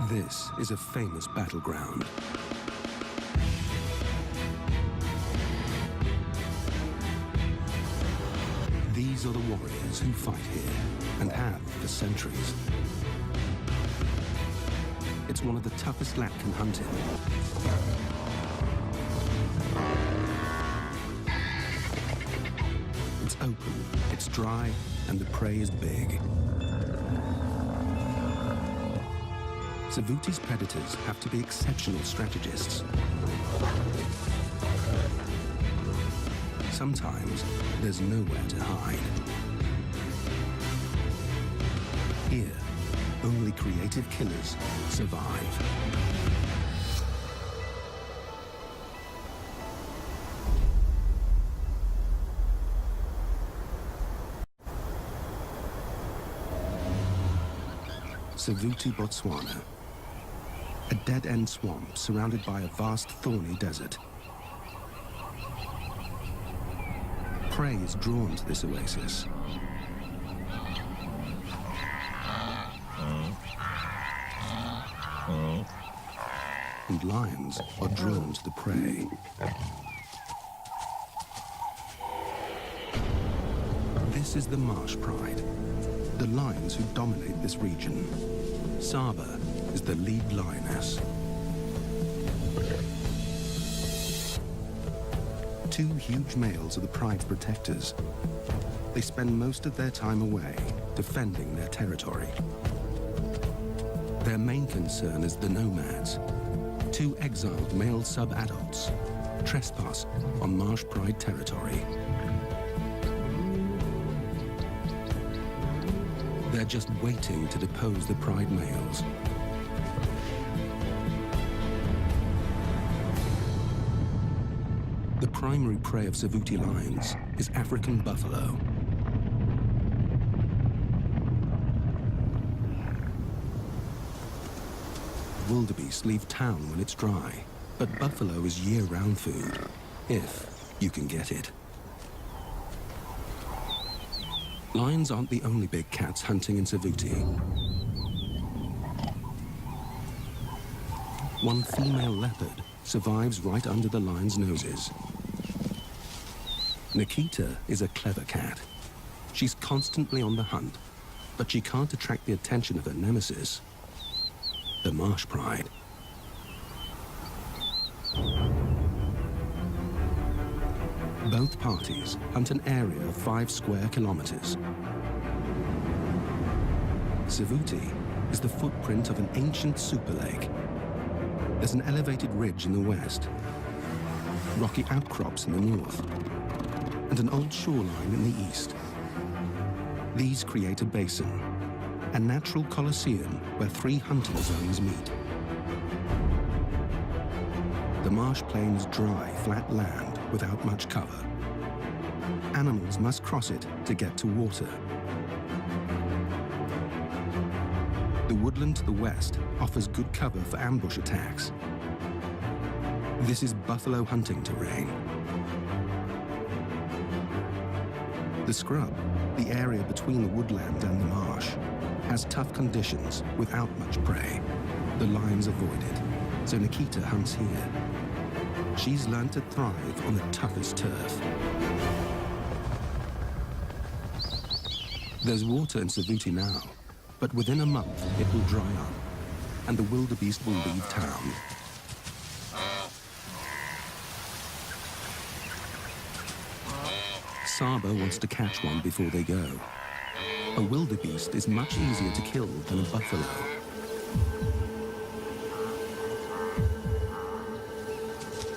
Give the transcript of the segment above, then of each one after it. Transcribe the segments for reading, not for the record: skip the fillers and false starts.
This is a famous battleground. These are the warriors who fight here and have for centuries. It's one of the toughest land can hunt in. It's open, it's dry, and the prey is big. Savuti's predators have to be exceptional strategists. Sometimes there's nowhere to hide. Here, only creative killers survive. Savuti, Botswana. A dead-end swamp surrounded by a vast thorny desert. Prey is drawn to this oasis. And lions are drawn to the prey. This is the marsh pride, the lions who dominate this region. Saba is the lead lioness. Two huge males are the pride's protectors. They spend most of their time away, defending their territory. Their main concern is the nomads. Two exiled male sub-adults trespass on marsh pride territory. They're just waiting to depose the pride males. The primary prey of Savuti lions is African buffalo. Wildebeest leave town when it's dry, but buffalo is year-round food, if you can get it. Lions aren't the only big cats hunting in Savuti. One female leopard survives right under the lion's noses. Nikita is a clever cat. She's constantly on the hunt, but she can't attract the attention of her nemesis, the marsh pride. Both parties hunt an area of 5 square kilometers. Savuti is the footprint of an ancient super lake. There's an elevated ridge in the west, rocky outcrops in the north, and an old shoreline in the east. These create a basin, a natural coliseum where 3 hunting zones meet. The marsh plain is dry, flat land without much cover. Animals must cross it to get to water. The woodland to the west offers good cover for ambush attacks. This is buffalo hunting terrain. The scrub, the area between the woodland and the marsh, has tough conditions without much prey. The lions avoid it, so Nikita hunts here. She's learned to thrive on the toughest turf. There's water in Savuti now, but within a month it will dry up, and the wildebeest will leave town. Saba wants to catch one before they go. A wildebeest is much easier to kill than a buffalo.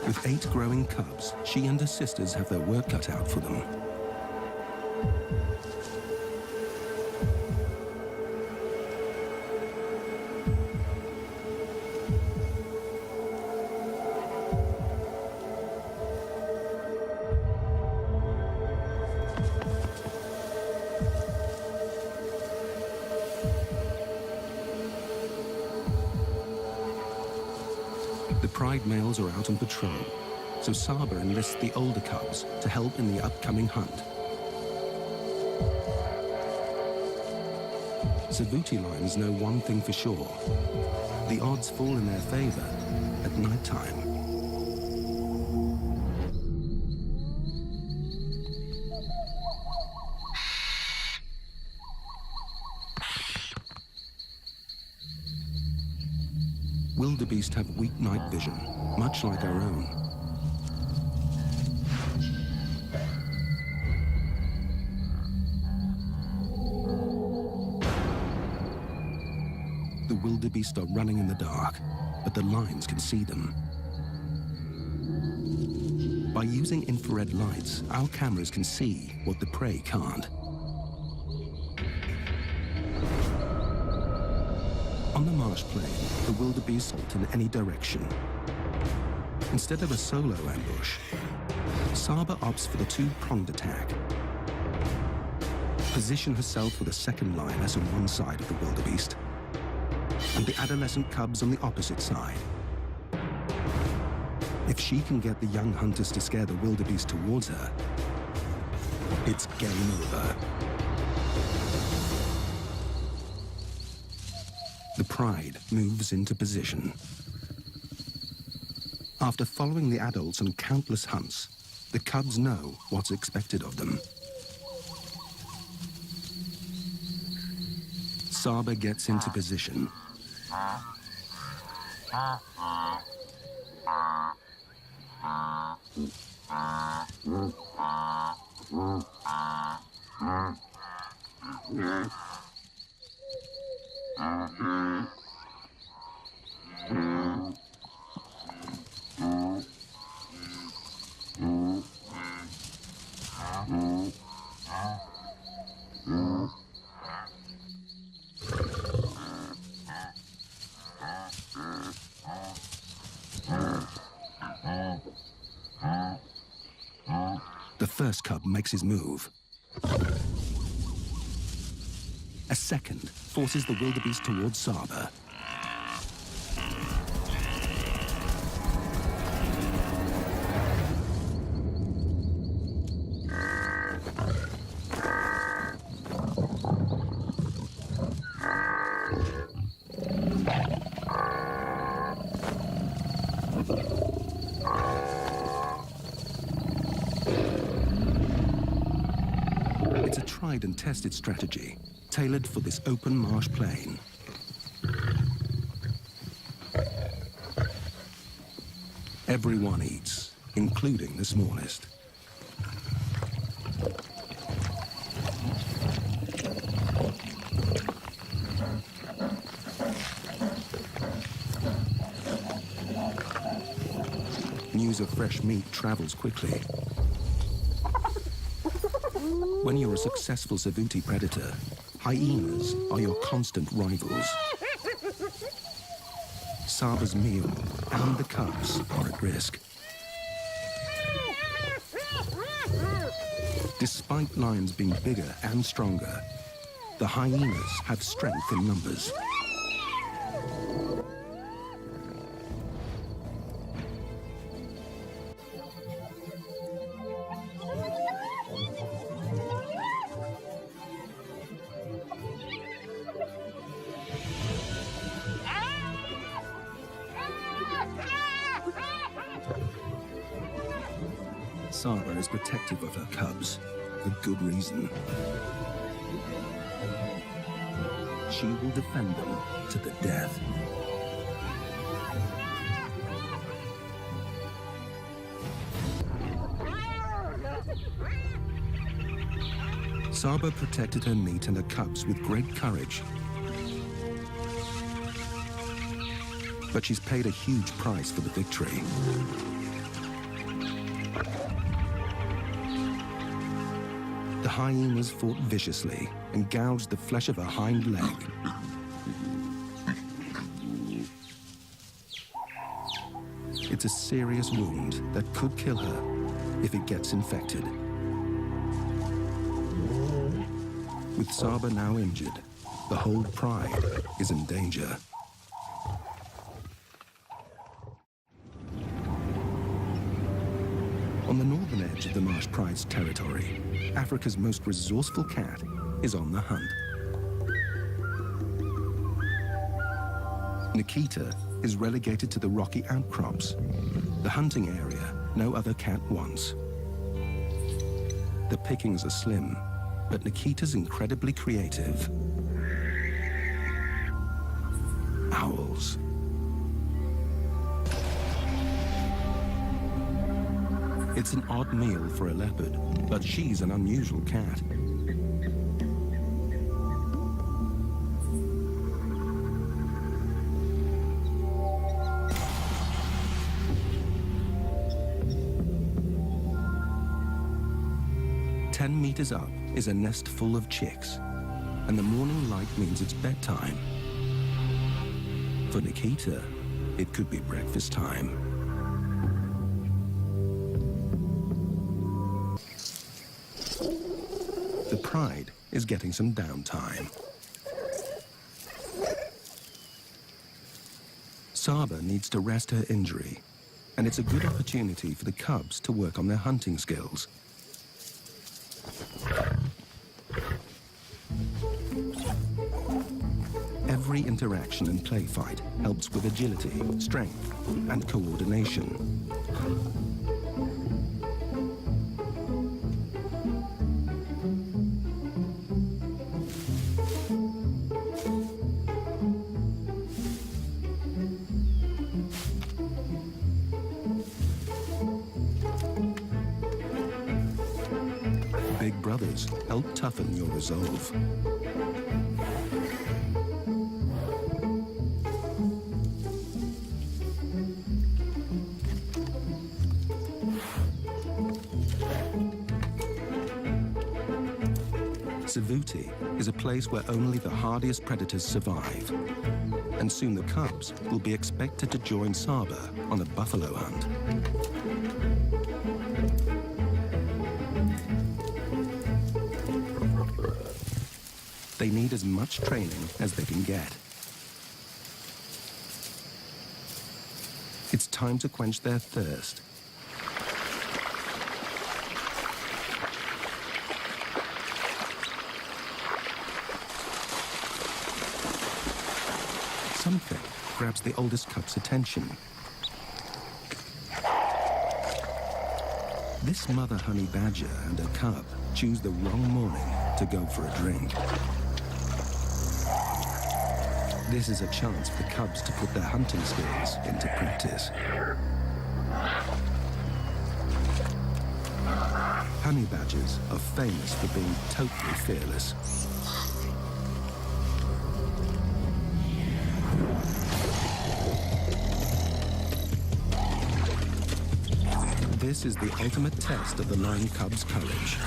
With 8 growing cubs, she and her sisters have their work cut out for them. The pride males are out on patrol, so Saba enlists the older cubs to help in the upcoming hunt. Savuti lions know one thing for sure. The odds fall in their favor at night time. Wildebeest have weak night vision, much like our own. The wildebeest are running in the dark, but the lions can see them. By using infrared lights, our cameras can see what the prey can't. On the marsh plain, the wildebeest halt in any direction. Instead of a solo ambush, Saba opts for the two-pronged attack. Position herself with a second lioness on one side of the wildebeest, and the adolescent cubs on the opposite side. If she can get the young hunters to scare the wildebeest towards her, it's game over. The pride moves into position. After following the adults on countless hunts, the cubs know what's expected of them. Saba gets into position. The first cub makes his move. A second forces the wildebeest towards Saba. It's a tried and tested strategy, tailored for this open marsh plain. Everyone eats, including the smallest. News of fresh meat travels quickly. When you're a successful Savuti predator, hyenas are your constant rivals. Saba's meal and the cubs are at risk. Despite lions being bigger and stronger, the hyenas have strength in numbers. Saba is protective of her cubs, for good reason. She will defend them to the death. Saba protected her meat and her cubs with great courage. But she's paid a huge price for the victory. The hyenas fought viciously and gouged the flesh of her hind leg. It's a serious wound that could kill her if it gets infected. With Saba now injured, the whole pride is in danger. On the northern edge of the Marsh Pride's territory, Africa's most resourceful cat is on the hunt. Nikita is relegated to the rocky outcrops, the hunting area no other cat wants. The pickings are slim, but Nikita's incredibly creative. Owls. It's an odd meal for a leopard, but she's an unusual cat. "10 meters up is a nest full of chicks, and the morning light means it's bedtime. For Nikita, it could be breakfast time." The Pride is getting some downtime. Saba needs to rest her injury, and it's a good opportunity for the cubs to work on their hunting skills. Every interaction and play fight helps with agility, strength, and coordination. Big brothers help toughen your resolve. Savuti is a place where only the hardiest predators survive, and soon the cubs will be expected to join Saba on a buffalo hunt. They need as much training as they can get. It's time to quench their thirst. Something grabs the oldest cub's attention. This mother honey badger and her cub choose the wrong morning to go for a drink. This is a chance for the cubs to put their hunting skills into practice. Honey badgers are famous for being totally fearless. This is the ultimate test of the lion cub's courage.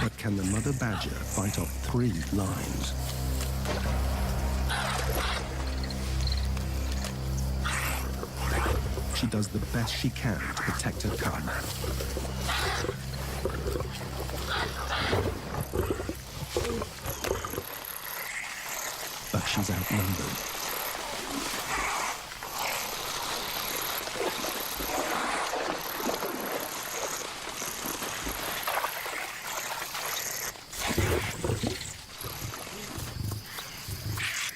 But can the mother badger fight off 3 lions? She does the best she can to protect her cub. But she's outnumbered.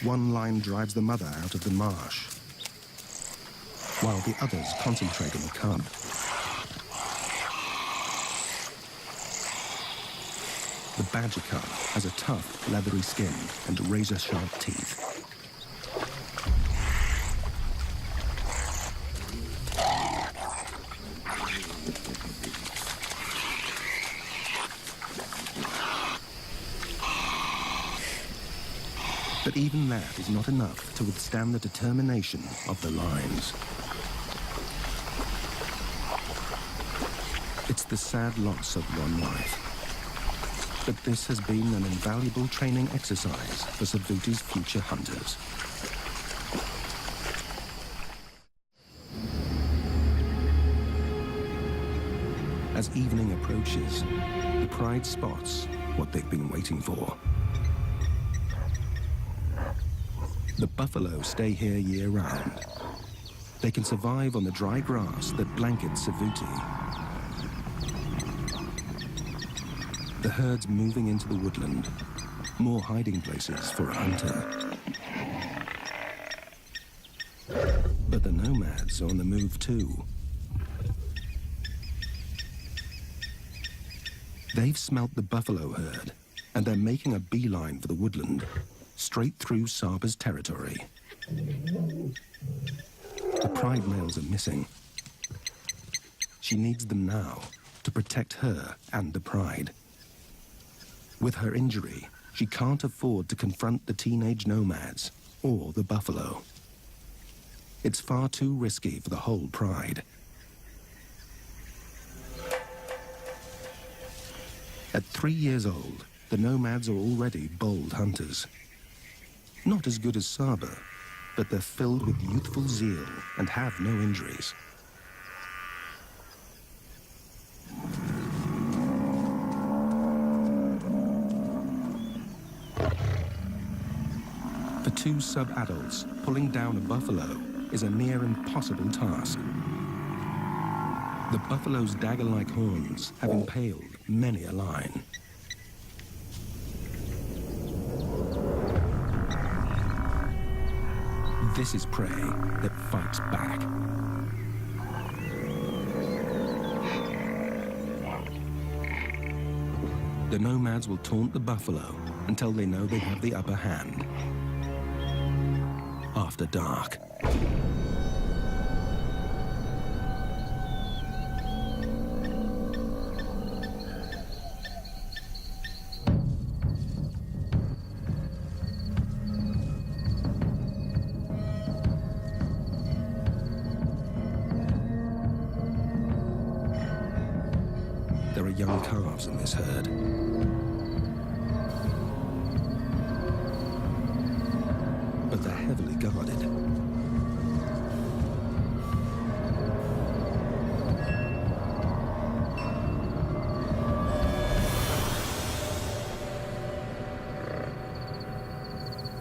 One lion drives the mother out of the marsh, while the others concentrate on the cub. The badger cub has a tough, leathery skin and razor-sharp teeth. But even that is not enough to withstand the determination of the lions. It's the sad loss of one life. But this has been an invaluable training exercise for Savuti's future hunters. As evening approaches, the Pride spots what they've been waiting for. The buffalo stay here year-round. They can survive on the dry grass that blankets Savuti. The herd's moving into the woodland. More hiding places for a hunter. But the nomads are on the move too. They've smelt the buffalo herd, and they're making a beeline for the woodland, straight through Saba's territory. The pride males are missing. She needs them now to protect her and the pride. With her injury, she can't afford to confront the teenage nomads or the buffalo. It's far too risky for the whole pride. At 3 years old, the nomads are already bold hunters. Not as good as Saba, but they're filled with youthful zeal and have no injuries. For two sub-adults, pulling down a buffalo is a near impossible task. The buffalo's dagger-like horns have impaled many a lion. This is prey that fights back. The nomads will taunt the buffalo until they know they have the upper hand. After dark. There are young calves in this herd. But they're heavily guarded.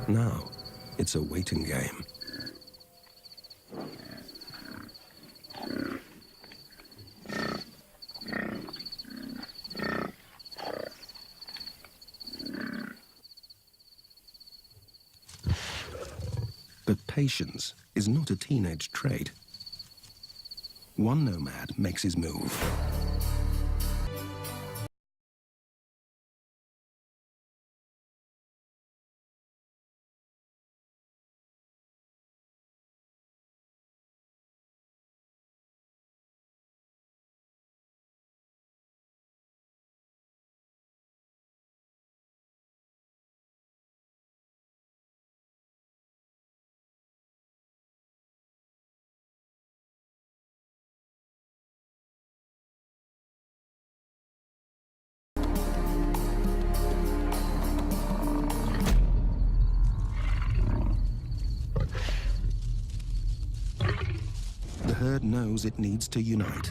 Now, it's a waiting game. But patience is not a teenage trait. One nomad makes his move. The herd knows it needs to unite.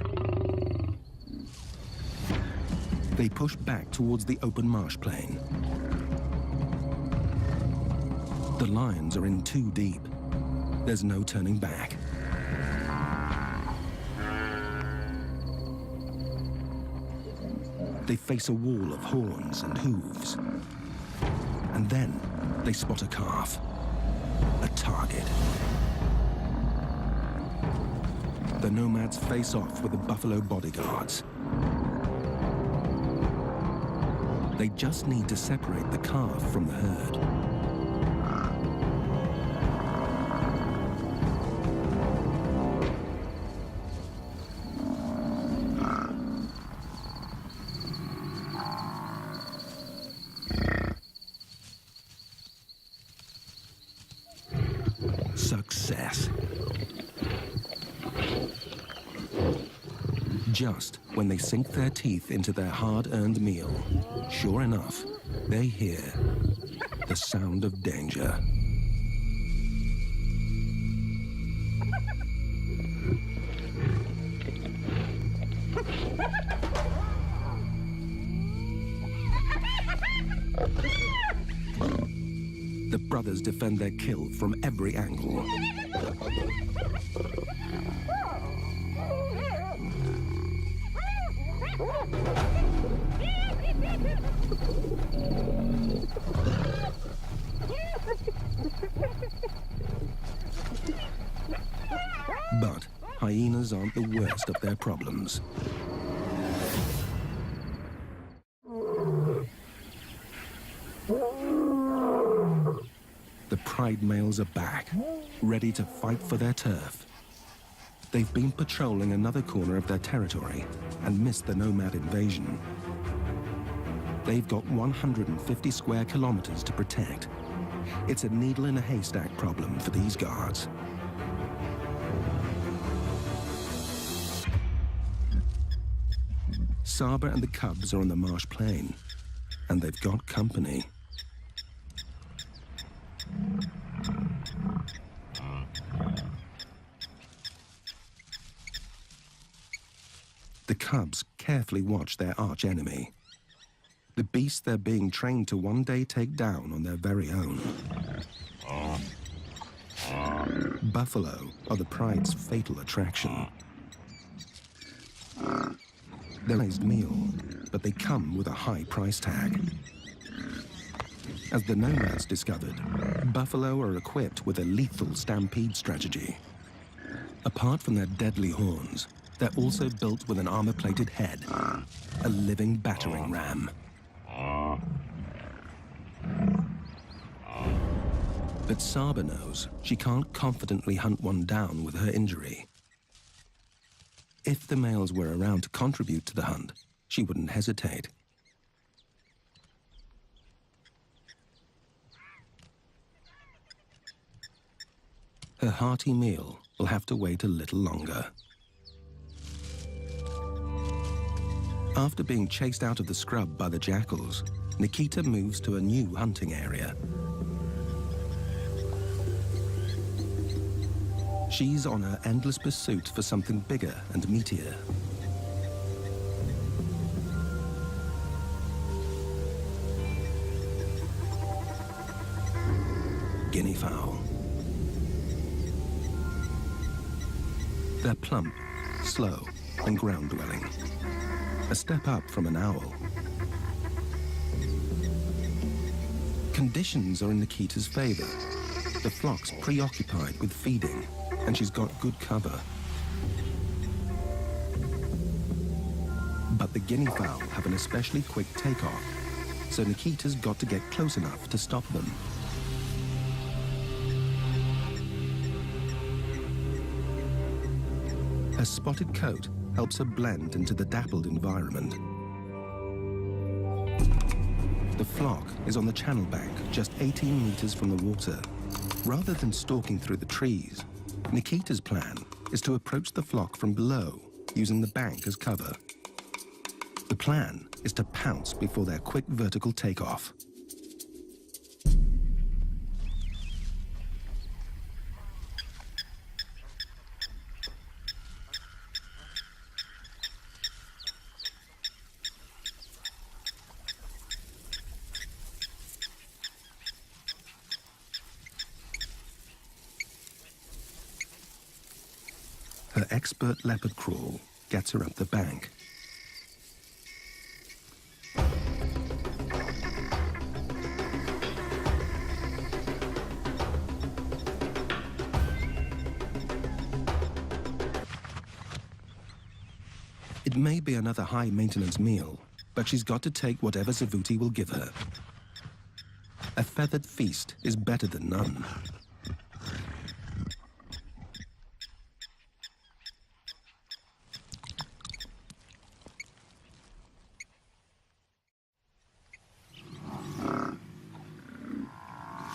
They push back towards the open marsh plain. The lions are in too deep. There's no turning back. They face a wall of horns and hooves. And then they spot a calf, a target. The nomads face off with the buffalo bodyguards. They just need to separate the calf from the herd. Success. Just when they sink their teeth into their hard-earned meal, sure enough, they hear the sound of danger. The brothers defend their kill from every angle. farmers aren't the worst of their problems. The pride males are back, ready to fight for their turf. They've been patrolling another corner of their territory and missed the nomad invasion. They've got 150 square kilometers to protect. It's a needle in a haystack problem for these guards. Saba and the cubs are on the marsh plain, and they've got company. The cubs carefully watch their arch-enemy, the beast they're being trained to one day take down on their very own. Buffalo are the pride's fatal attraction. They're a raised meal, but they come with a high price tag. As the nomads discovered, buffalo are equipped with a lethal stampede strategy. Apart from their deadly horns, they're also built with an armor-plated head, a living battering ram. But Saba knows she can't confidently hunt one down with her injury. If the males were around to contribute to the hunt, she wouldn't hesitate. Her hearty meal will have to wait a little longer. After being chased out of the scrub by the jackals, Nikita moves to a new hunting area. She's on her endless pursuit for something bigger and meatier. Guinea fowl. They're plump, slow, and ground-dwelling. A step up from an owl. Conditions are in Nikita's favor. The flock's preoccupied with feeding, and she's got good cover. But the guinea fowl have an especially quick takeoff, so Nikita's got to get close enough to stop them. Her spotted coat helps her blend into the dappled environment. The flock is on the channel bank, just 18 meters from the water. Rather than stalking through the trees, Nikita's plan is to approach the flock from below, using the bank as cover. The plan is to pounce before their quick vertical takeoff. Her expert leopard crawl gets her up the bank. It may be another high-maintenance meal, but she's got to take whatever Savuti will give her. A feathered feast is better than none.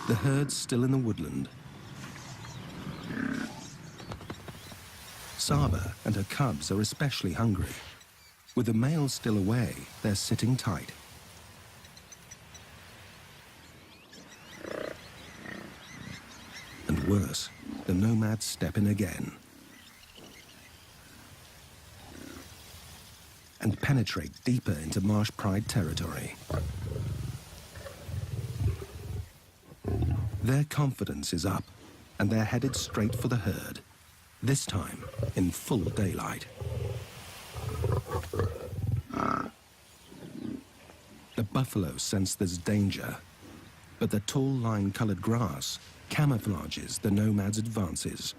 The herd's still in the woodland. Saba and her cubs are especially hungry. With the males still away, they're sitting tight. And worse, the nomads step in again and penetrate deeper into marsh pride territory. Their confidence is up, and they're headed straight for the herd, this time in full daylight. The buffalo sense there's danger, but the tall lime-colored grass camouflages the nomads' advances.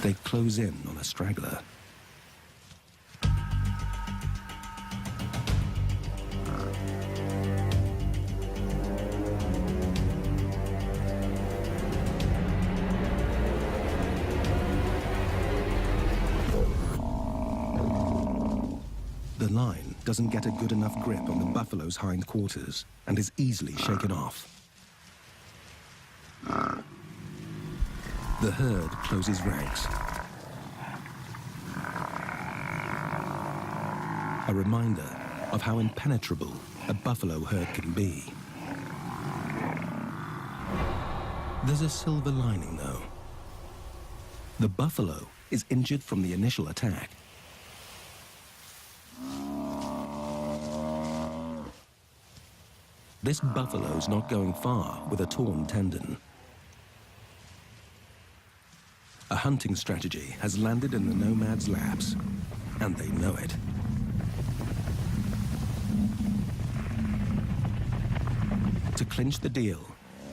They close in on a straggler. The line doesn't get a good enough grip on the buffalo's hindquarters and is easily shaken off. The herd closes ranks. A reminder of how impenetrable a buffalo herd can be. There's a silver lining, though. The buffalo is injured from the initial attack. This buffalo's not going far with a torn tendon. A hunting strategy has landed in the nomad's laps, and they know it. To clinch the deal,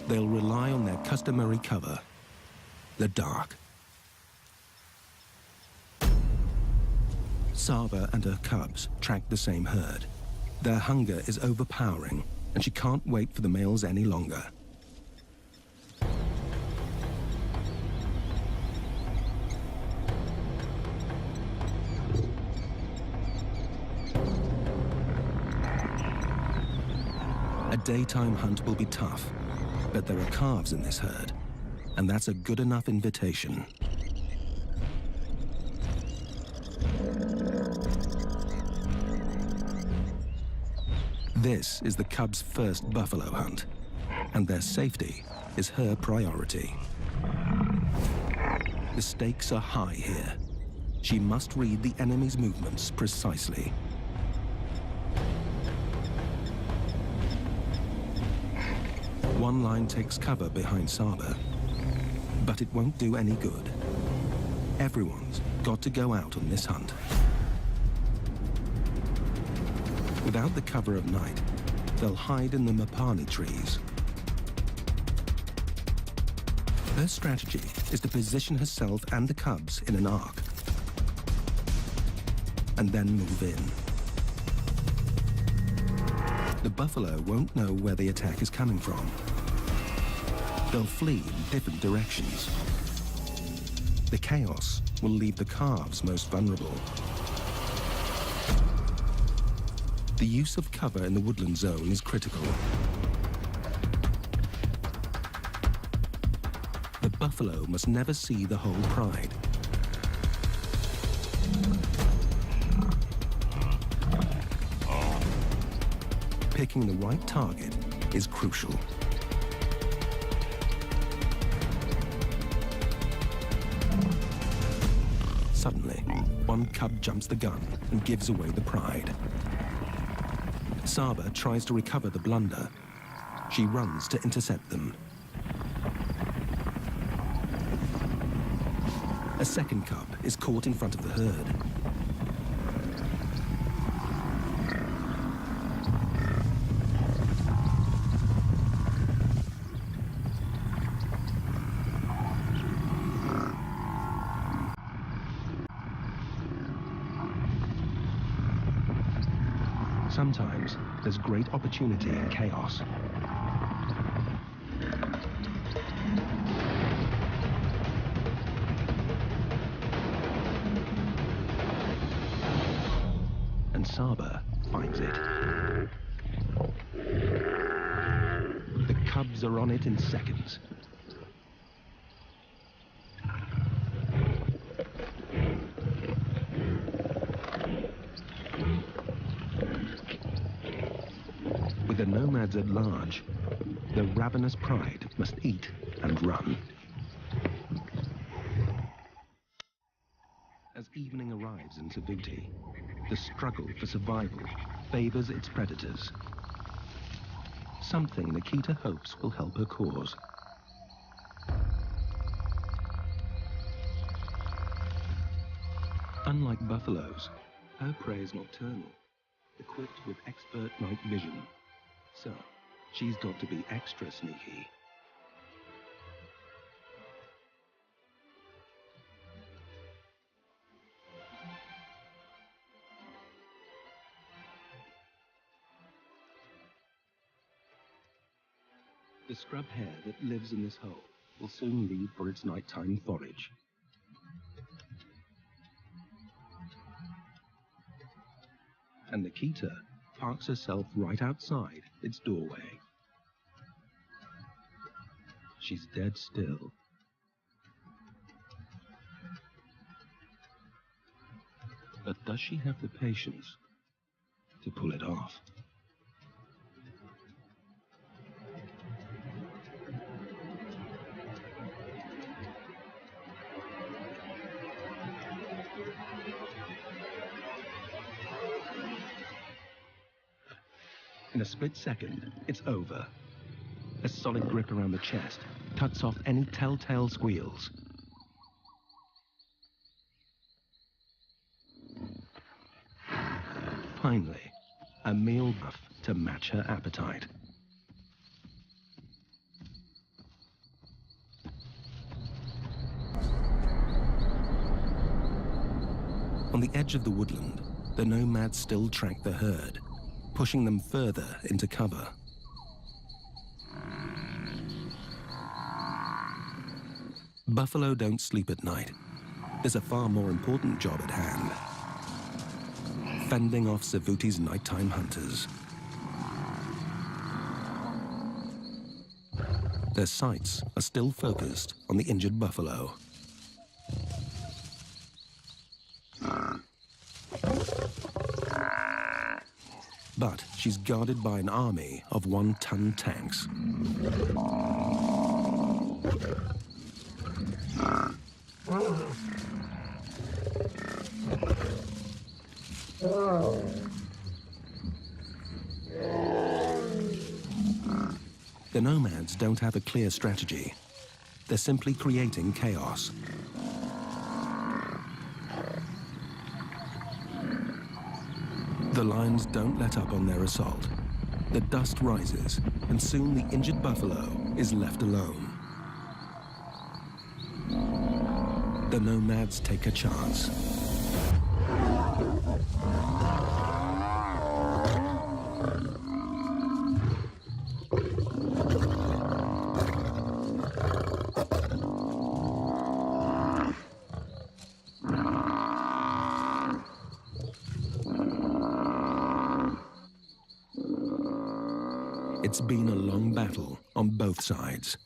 they'll rely on their customary cover, the dark. Saba and her cubs track the same herd. Their hunger is overpowering, and she can't wait for the males any longer. A daytime hunt will be tough, but there are calves in this herd, and that's a good enough invitation. This is the cubs' first buffalo hunt, and their safety is her priority. The stakes are high here. She must read the enemy's movements precisely. One line takes cover behind Saba, but it won't do any good. Everyone's got to go out on this hunt. Without the cover of night, they'll hide in the mapani trees. Her strategy is to position herself and the cubs in an arc, and then move in. The buffalo won't know where the attack is coming from. They'll flee in different directions. The chaos will leave the calves most vulnerable. The use of cover in the woodland zone is critical. The buffalo must never see the whole pride. Picking the right target is crucial. Suddenly, one cub jumps the gun and gives away the pride. Saba tries to recover the blunder. She runs to intercept them. A second cub is caught in front of the herd. Sometimes there's great opportunity in chaos. And Saba finds it. The cubs are on it in seconds. With the nomads at large, the ravenous pride must eat and run. As evening arrives in Tsavuti, the struggle for survival favors its predators. Something Nikita hopes will help her cause. Unlike buffaloes, her prey is nocturnal, equipped with expert night vision. So, she's got to be extra sneaky. The scrub hare that lives in this hole will soon leave for its nighttime forage. And Nikita parks herself right outside its doorway. She's dead still. But does she have the patience to pull it off? In a split second, it's over. A solid grip around the chest cuts off any telltale squeals. Finally, a meal buff to match her appetite. On the edge of the woodland, the nomads still track the herd, pushing them further into cover. Buffalo don't sleep at night. There's a far more important job at hand: fending off Savuti's nighttime hunters. Their sights are still focused on the injured buffalo. But she's guarded by an army of one-ton tanks. The nomads don't have a clear strategy. They're simply creating chaos. The lions don't let up on their assault. The dust rises, and soon the injured buffalo is left alone. The nomads take a chance. It's been a long battle on both sides.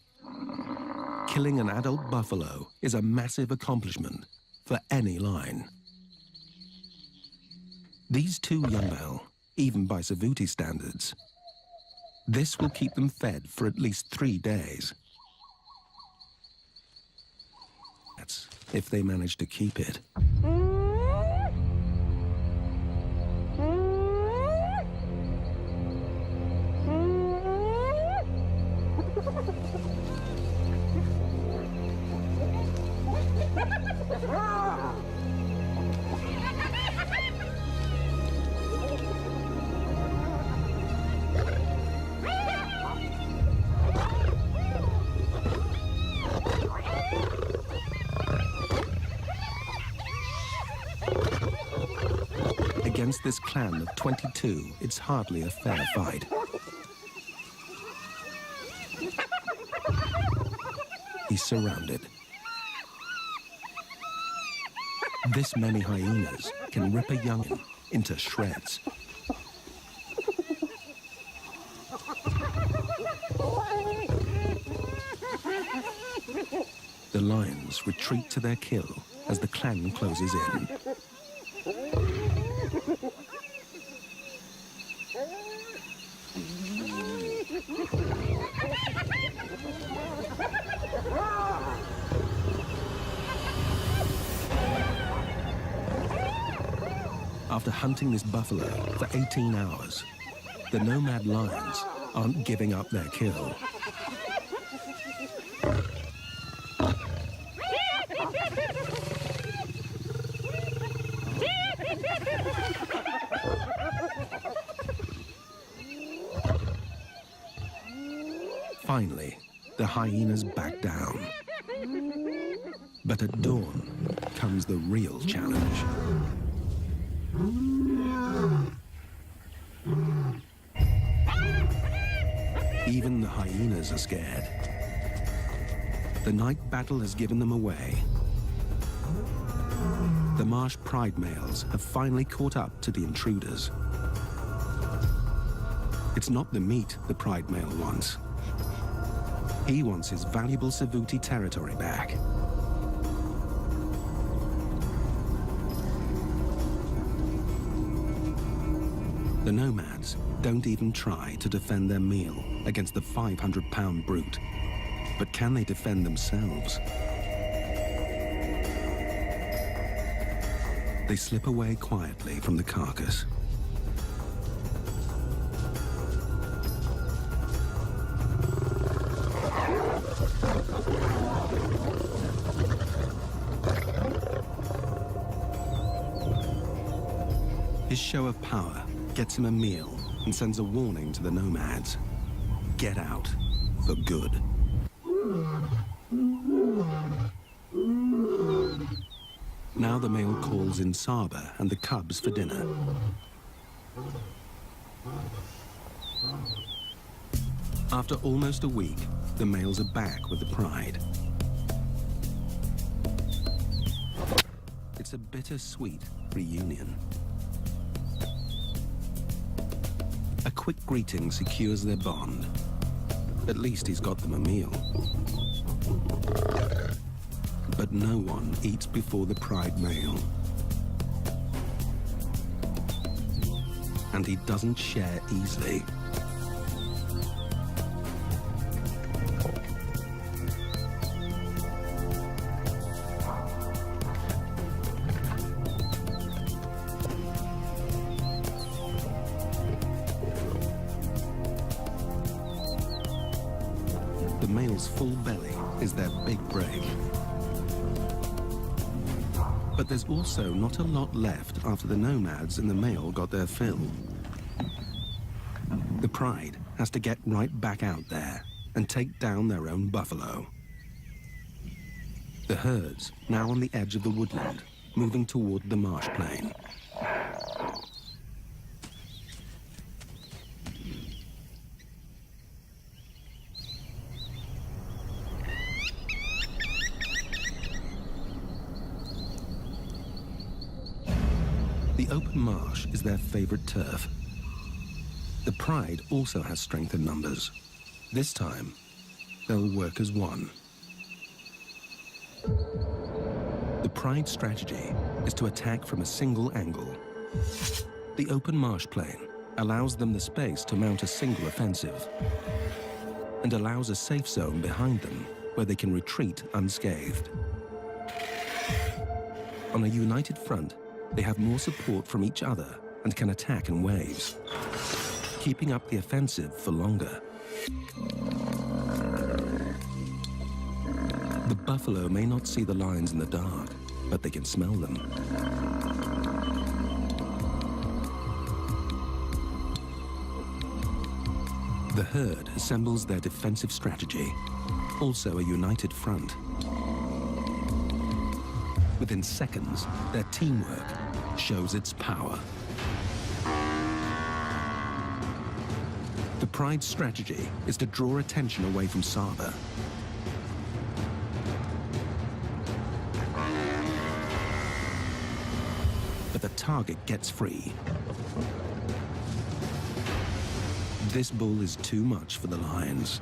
Killing an adult buffalo is a massive accomplishment for any line. These two young buffalo, even by Savuti standards, this will keep them fed for at least 3 days. That's if they manage to keep it. Against this clan of 22, it's hardly a fair fight. He's surrounded. This many hyenas can rip a young'un into shreds. The lions retreat to their kill as the clan closes in. After hunting this buffalo for 18 hours, the nomad lions aren't giving up their kill. Finally, the hyenas back down. But at dawn comes the real challenge. Even the hyenas are scared. The night battle has given them away. The marsh pride males have finally caught up to the intruders. It's not the meat the pride male wants. He wants his valuable Savuti territory back. The nomads don't even try to defend their meal against the 500-pound brute. But can they defend themselves? They slip away quietly from the carcass. His show of power gets him a meal and sends a warning to the nomads. Get out for good. Now the male calls in Saba and the cubs for dinner. After almost a week, the males are back with the pride. It's a bittersweet reunion. A quick greeting secures their bond. At least he's got them a meal. But no one eats before the pride male. And he doesn't share easily. The male's full belly is their big break. But there's also not a lot left after the nomads and the male got their fill. The pride has to get right back out there and take down their own buffalo. The herd's now on the edge of the woodland, moving toward the marsh plain. The open marsh is their favorite turf. The pride also has strength in numbers. This time, they'll work as one. The pride strategy is to attack from a single angle. The open marsh plain allows them the space to mount a single offensive and allows a safe zone behind them where they can retreat unscathed. On a united front, they have more support from each other and can attack in waves, keeping up the offensive for longer. The buffalo may not see the lions in the dark, but they can smell them. The herd assembles their defensive strategy, also a united front. Within seconds, their teamwork shows its power. The pride strategy is to draw attention away from Saba. But the target gets free. This bull is too much for the lions.